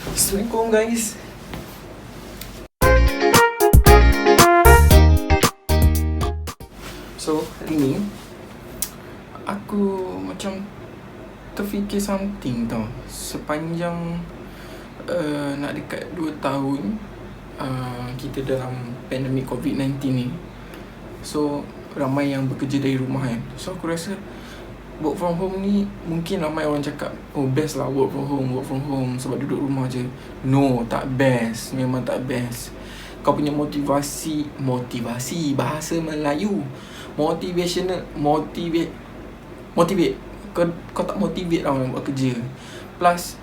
Assalamualaikum guys. So hari ni aku macam terfikir something tau. Sepanjang nak dekat 2 tahun kita dalam pandemik COVID-19 ni. So ramai yang bekerja dari rumah kan. So aku rasa work from home ni mungkin ramai orang cakap, oh best lah work from home sebab duduk rumah je. No, tak best. Memang tak best. Kau punya motivasi bahasa Melayu, motivate kau tak motivate lah orang buat kerja. Plus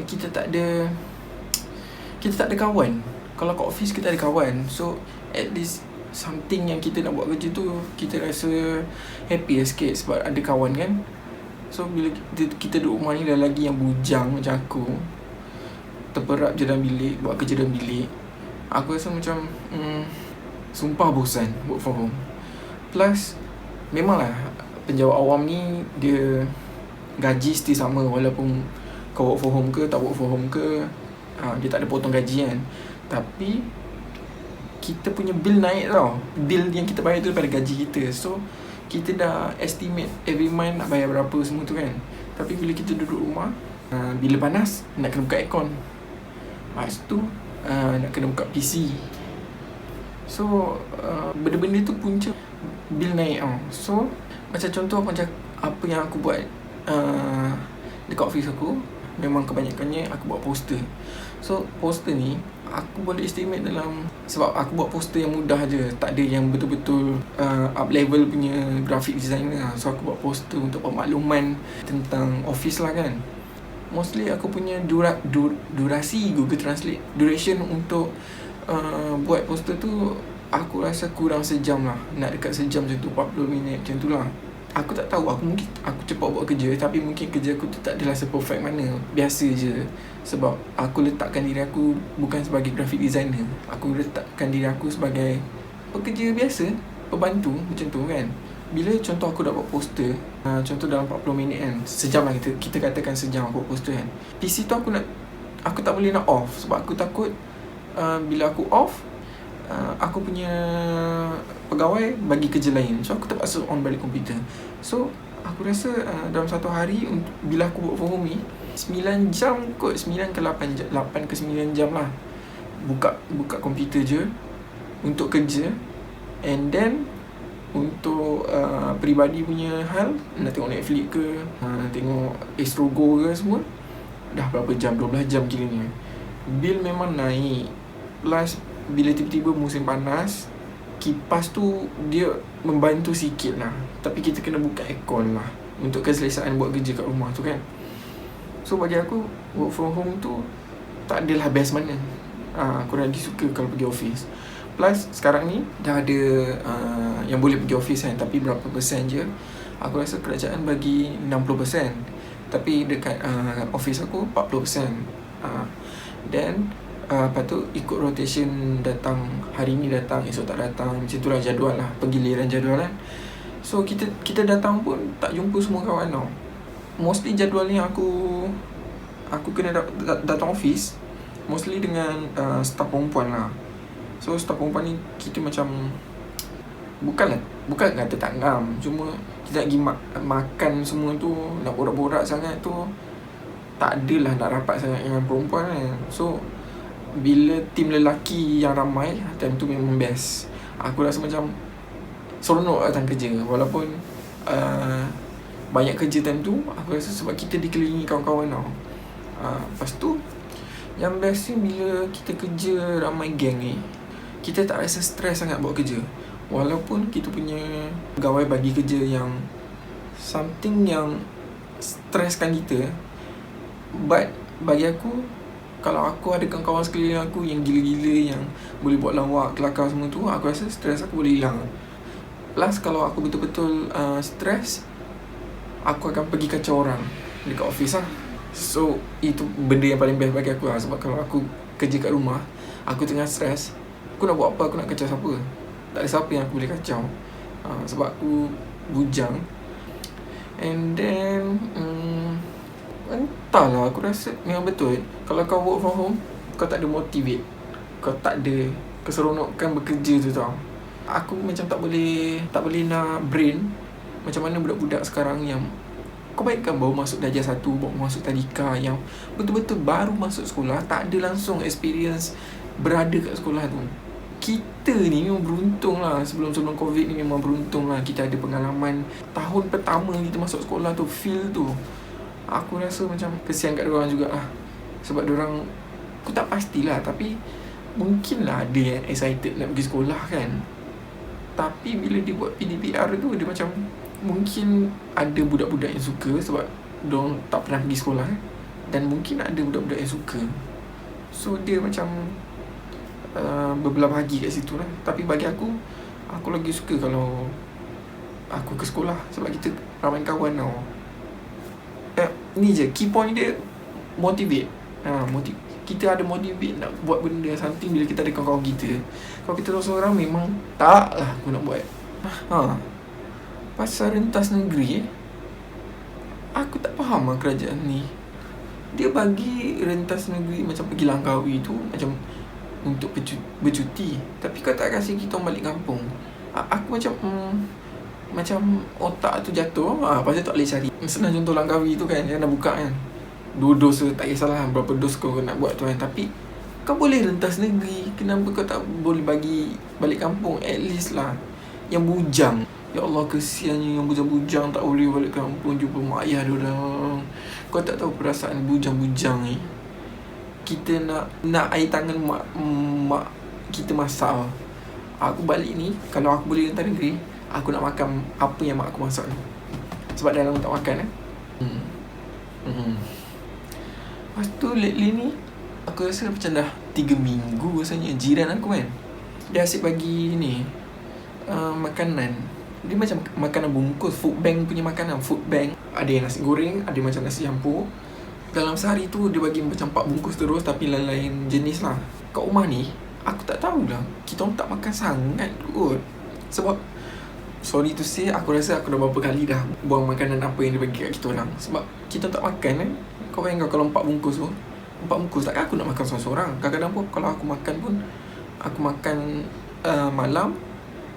kita tak ada kawan. Kalau kat office kita ada kawan, so at least something yang kita nak buat kerja tu kita rasa happy sikit sebab ada kawan kan. So bila kita duduk rumah ni, dah lagi yang bujang macam aku, terperap je dalam bilik, buat kerja dalam bilik, aku rasa macam sumpah bosan work from home. Plus memanglah penjawat awam ni dia gaji still sama walaupun kau work from home ke tak work from home ke, dia tak ada potong gaji kan. Tapi kita punya bil naik tau. Bil yang kita bayar tu daripada gaji kita. So kita dah estimate every month nak bayar berapa semua tu kan. Tapi bila kita duduk rumah, bila panas nak kena buka aircon, lepas tu nak kena buka PC. So benda-benda tu punca bil naik tau. So macam contoh macam apa yang aku buat dekat office aku, memang kebanyakannya aku buat poster. So poster ni aku boleh estimate dalam, sebab aku buat poster yang mudah je, tak ada yang betul-betul up level punya graphic designer lah. So aku buat poster untuk pemakluman tentang office lah kan. Mostly aku punya durasi Google Translate, duration untuk buat poster tu aku rasa kurang sejam lah. Nak dekat sejam macam tu, 40 minit macam tu lah. Aku tak tahu, aku cepat buat kerja, tapi mungkin kerja aku tu tak adalah se-perfect mana. Biasa je. Sebab aku letakkan diri aku bukan sebagai graphic designer. Aku letakkan diri aku sebagai pekerja biasa, pembantu macam tu kan. Bila contoh aku dah buat poster, contoh dalam 40 minit kan, sejam lah kita katakan sejam aku buat poster kan. PC tu aku tak boleh nak off sebab aku takut bila aku off, aku punya pegawai bagi kerja lain. So aku terpaksa on balik komputer. So aku rasa dalam satu hari bila aku buat from home ni 9 jam kot, 9 ke 8 jam, 8 ke 9 jam lah buka komputer je untuk kerja. And then untuk peribadi punya hal, nak tengok Netflix ke, tengok Astrogo ke semua, dah berapa jam, 12 jam kiranya. Bil memang naik. Plus bila tiba-tiba musim panas, kipas tu dia membantu sikit lah, tapi kita kena buka aircon lah untuk keselesaan buat kerja kat rumah tu kan. So bagi aku work from home tu tak adalah best mana. Aku lagi suka kalau pergi office. Plus sekarang ni dah ada yang boleh pergi office kan, tapi berapa persen je. Aku rasa kerajaan bagi 60%, tapi dekat office aku 40%. Then lepas tu ikut rotation, datang hari ni datang, esok tak datang, macam itulah jadual lah, penggiliran jadual kan. So kita datang pun tak jumpa semua kawan tau. Mostly jadual ni aku kena datang office mostly dengan staff perempuan lah. So staff perempuan ni kita macam bukan kata tak ngam, cuma kita nak pergi makan semua tu, nak borak-borak sangat tu tak adalah nak rapat sangat dengan perempuan kan. So bila tim lelaki yang ramai, time tu memang best. Aku rasa macam seronok datang kerja. Walaupun banyak kerja time tu, aku rasa sebab kita dikelilingi kawan-kawan tau. Lepas tu yang best ni bila kita kerja ramai geng ni, kita tak rasa stres sangat buat kerja. Walaupun kita punya pegawai bagi kerja yang something yang streskan kita, but bagi aku, kalau aku ada kawan-kawan sekeliling aku yang gila-gila, yang boleh buat lawak, kelakar semua tu, aku rasa stres aku boleh hilang. Plus kalau aku betul-betul stres, aku akan pergi kacau orang dekat office lah. So itu benda yang paling best bagi aku lah. Sebab kalau aku kerja kat rumah, aku tengah stres, aku nak buat apa, aku nak kacau siapa? Tak ada siapa yang aku boleh kacau, sebab aku bujang. And then Entahlah, aku rasa memang betul. Kalau kau work from home, kau tak ada motivate, kau tak ada keseronokan bekerja tu tau. Aku macam tak boleh nak brain macam mana budak-budak sekarang yang kau bayangkan baru masuk darjah 1, baru masuk tadika, yang betul-betul baru masuk sekolah, tak ada langsung experience berada kat sekolah tu. Kita ni memang beruntung lah. Sebelum COVID ni memang beruntung lah. Kita ada pengalaman tahun pertama kita masuk sekolah tu, feel tu. Aku rasa macam kesian kat diorang jugalah. Sebab diorang, aku tak pastilah, tapi mungkin lah ada yang excited nak pergi sekolah kan. Tapi bila dia buat PDPR tu, dia macam mungkin ada budak-budak yang suka sebab diorang tak pernah pergi sekolah dan mungkin ada budak-budak yang suka. So dia macam berbelah bahagi kat situ lah. Tapi bagi aku lagi suka kalau aku ke sekolah sebab kita ramai kawan tau. Ni je key point dia, motivate. Kita ada motivate nak buat benda something bila kita ada kawan-kawan kita. Kalau kita seorang memang tak lah aku nak buat. Pasal rentas negeri, aku tak faham lah kerajaan ni. Dia bagi rentas negeri macam pergi Langkawi tu macam untuk bercuti, tapi kau tak kasi kita balik kampung. Aku macam otak tu jatuh. Pasal tak boleh cari. Senang contoh Langkawi tu kan, yang dah buka kan, 2 dos tak kisahlah berapa dos kau nak buat tu kan. Tapi kau boleh rentas negeri, kenapa kau tak boleh bagi balik kampung? At least lah yang bujang. Ya Allah, kesiannya yang bujang-bujang tak boleh balik kampung jumpa mak ayah diorang. Kau tak tahu perasaan bujang-bujang ni. Kita nak air tangan mak kita masak. Aku balik ni, kalau aku boleh rentas negeri, aku nak makan apa yang mak aku masak ni. Sebab dah lama tak makan Lepas tu lately ni, aku rasa macam dah 3 minggu rasanya jiran aku kan, dia asyik bagi ni makanan. Dia macam makanan bungkus, food bank punya makanan. Food bank, ada yang nasi goreng, ada macam nasi campur. Dalam sehari tu dia bagi macam 4 bungkus terus, tapi lain-lain jenis lah. Kat rumah ni, aku tak tahulah, kita orang tak makan sangat kot. Sebab sorry to say, aku rasa aku dah berapa kali dah buang makanan apa yang dia bagi kat kita orang. Sebab kita tak makan kan. Kau bayangkan kalau 4 bungkus tu, 4 bungkus takkan aku nak makan seorang-seorang. Kadang-kadang pun kalau aku makan pun, aku makan malam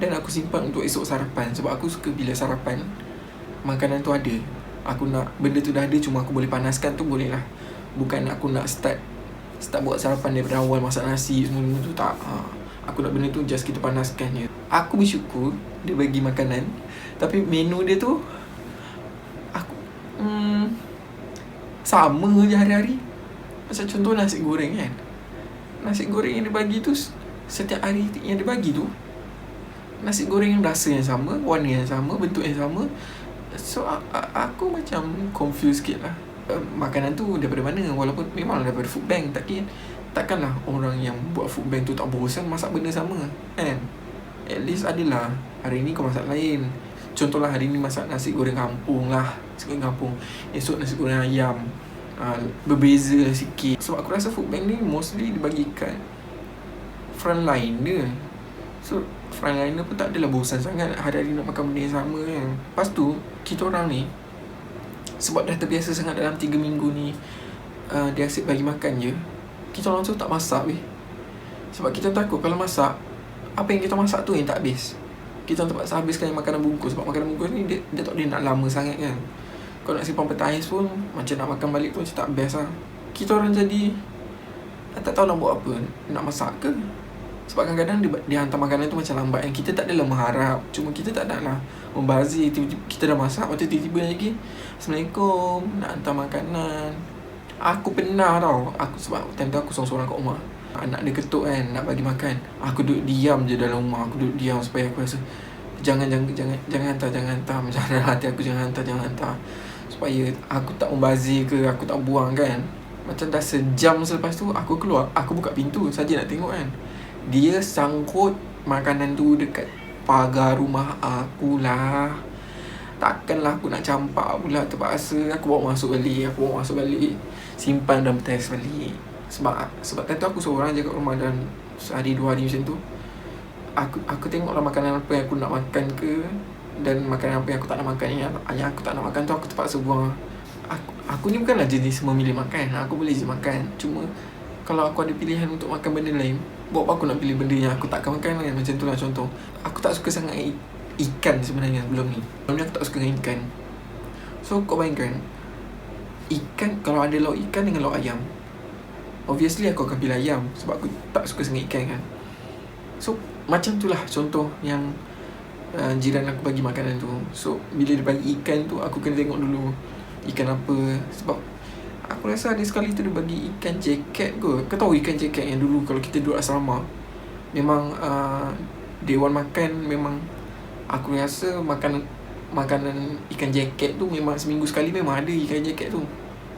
dan aku simpan untuk esok sarapan. Sebab aku suka bila sarapan makanan tu ada, aku nak benda tu dah ada, cuma aku boleh panaskan tu boleh lah. Bukan aku nak start buat sarapan daripada awal, masak nasi semua tu tak. Aku nak benda tu just kita panaskan je. Aku bersyukur dia bagi makanan, tapi menu dia tu aku sama je hari-hari. Macam contoh nasi goreng kan, nasi goreng yang dia bagi tu setiap hari yang dia bagi tu, nasi goreng yang rasa yang sama, warna yang sama, bentuk yang sama. So aku macam confused sikit lah. Makanan tu daripada mana? Walaupun memang daripada food bank, takkanlah orang yang buat food bank tu tak bosan masak benda sama kan. At least adalah hari ni kau masak lain. Contohlah hari ni masak nasi goreng kampung lah, nasi goreng kampung. Esok nasi goreng ayam. Berbeza sikit. Sebab aku rasa food bank ni mostly dibagikan frontline dia. So frontliner pun tak adalah bosan sangat hari-hari nak makan benda yang sama kan. Lepas tu kita orang ni, sebab dah terbiasa sangat dalam 3 minggu ni dia asyik bagi makan je, kita orang tu tak masak weh. Sebab kita takut kalau masak, apa yang kita masak tu yang tak habis. Kita terpaksa habiskan yang makanan bungkus. Sebab makanan bungkus ni dia tak boleh nak lama sangat kan. Kau nak simpan petais pun, macam nak makan balik pun macam tak best lah. Kita orang jadi tak tahu nak buat apa. Nak masak ke? Sebab kadang-kadang dia hantar makanan tu macam lambat kan. Kita tak adalah mengharap, cuma kita tak nak lah membazir. Kita dah masak, lepas tu tiba-tiba lagi Assalamualaikum, nak hantar makanan. Aku pernah tau, sebab time tu aku seorang-seorang kat rumah. Anak dia ketuk kan, nak bagi makan. Aku duduk diam je dalam rumah. Aku duduk diam supaya aku rasa Jangan hantar. Macam dalam hati aku, jangan hantar. Supaya aku tak membazir ke, aku tak buang kan. Macam dah sejam selepas tu, aku keluar. Aku buka pintu saja nak tengok kan. Dia sangkut makanan tu dekat pagar rumah aku lah. Takkanlah aku nak campak pula, terpaksa aku bawa masuk balik. Simpan dalam test balik. Sebab time tu aku seorang je kat rumah, dan sehari 2 hari macam tu Aku tengoklah makanan apa yang aku nak makan ke, dan makanan apa yang aku tak nak makan. Yang aku tak nak makan tu aku terpaksa buang. Aku ni bukanlah jenis memilih makan. Aku boleh je makan. Cuma kalau aku ada pilihan untuk makan benda lain, buat apa aku nak pilih benda yang aku takkan makan kan? Macam tu lah contoh. Aku tak suka sangat ikan sebenarnya sebelum ni. Sebelum ni aku tak suka dengan ikan. So kau bayangkan, ikan, kalau ada lauk ikan dengan lauk ayam, obviously aku akan pilih ayam sebab aku tak suka sangat ikan kan. So macam tu lah contoh yang jiran aku bagi makanan tu. So bila dia bagi ikan tu, aku kena tengok dulu ikan apa. Sebab aku rasa ada sekali tu dia bagi ikan jacket ke. Kau tahu ikan jacket yang dulu kalau kita duduk asrama, memang dewan makan, memang aku rasa makanan ikan jacket tu memang seminggu sekali memang ada ikan jacket tu.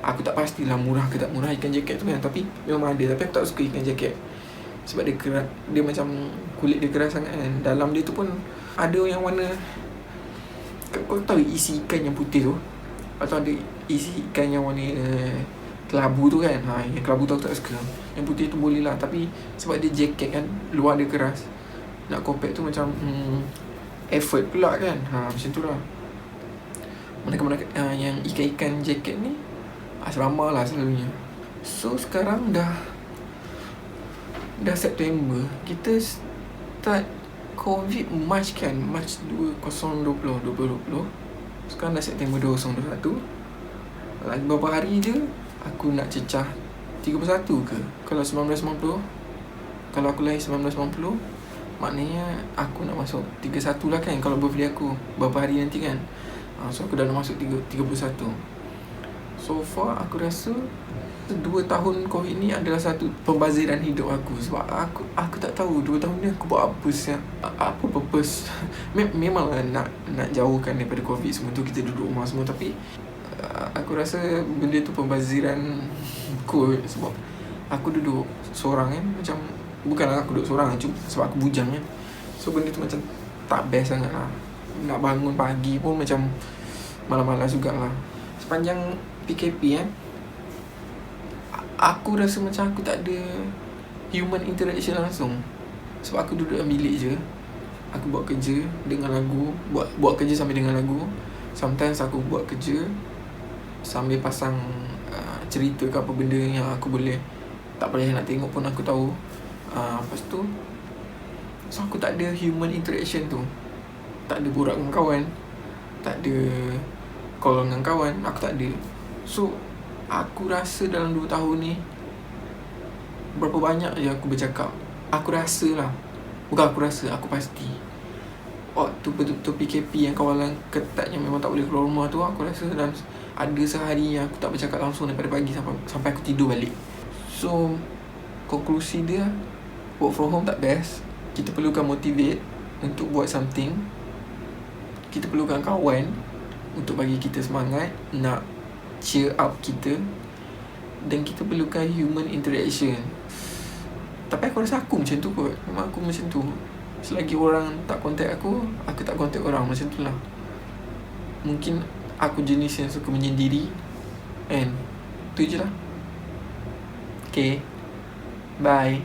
Aku tak pastilah murah ke tak murah ikan jacket tu kan, tapi memang ada. Tapi aku tak suka ikan jacket sebab dia keras, dia macam kulit dia keras sangat kan. Dalam dia tu pun ada yang warna, kau tahu isi ikan yang putih tu, atau ada isi ikan yang warna kelabu tu kan. Yang kelabu tu aku tak suka. Yang putih tu boleh lah, tapi sebab dia jacket kan, luar dia keras, nak compact tu macam effort pula kan. Macam tu lah. Mana yang ikan-ikan jacket ni asrama lah selalunya. So sekarang dah September. Kita start COVID March kan, March 2020. Sekarang dah September 2021. Lagi beberapa hari je aku nak cecah 31 ke. Kalau 1990, kalau aku lahir 1990, maknanya aku nak masuk 31 lah kan, kalau birthday aku beberapa hari nanti kan. So aku dah nak masuk 31. So far aku rasa 2 tahun COVID ni adalah satu pembaziran hidup aku. Sebab aku tak tahu 2 tahun ni aku buat apa sih, apa purpose. Memanglah nak jauhkan daripada COVID semua tu, kita duduk rumah semua. Tapi aku rasa benda tu pembaziran aku. Sebab aku duduk seorang kan, macam bukanlah aku duduk seorang sebab aku bujang kan. So benda tu macam tak best sangat lah. Nak bangun pagi pun macam malas-malas jugalah. Sepanjang PKP kan, aku rasa macam aku tak ada human interaction langsung. Sebab aku duduk dalam bilik je, aku buat kerja dengan lagu, buat kerja sambil dengan lagu. Sometimes aku buat kerja sambil pasang cerita ke apa benda yang aku boleh, tak payah nak tengok pun aku tahu. Lepas tu, so aku tak ada human interaction tu. Tak ada borak dengan kawan, tak ada call dengan kawan, aku tak ada. So aku rasa dalam 2 tahun ni, berapa banyak je aku bercakap. Aku rasa lah, bukan aku rasa, aku pasti, waktu betul-betul PKP yang kawalan ketat yang memang tak boleh keluar rumah tu, aku rasa dalam ada sehari yang aku tak bercakap langsung daripada pagi sampai aku tidur balik. So konklusi dia, work from home tak best. Kita perlukan motivate untuk buat something. Kita perlukan kawan untuk bagi kita semangat, nak cheer up kita. Dan kita perlukan human interaction. Tapi aku rasa aku macam tu kot. Memang aku macam tu. Selagi orang tak contact aku tak contact orang. Macam tu lah. Mungkin aku jenis yang suka menyendiri, and tu je lah. Okay, bye.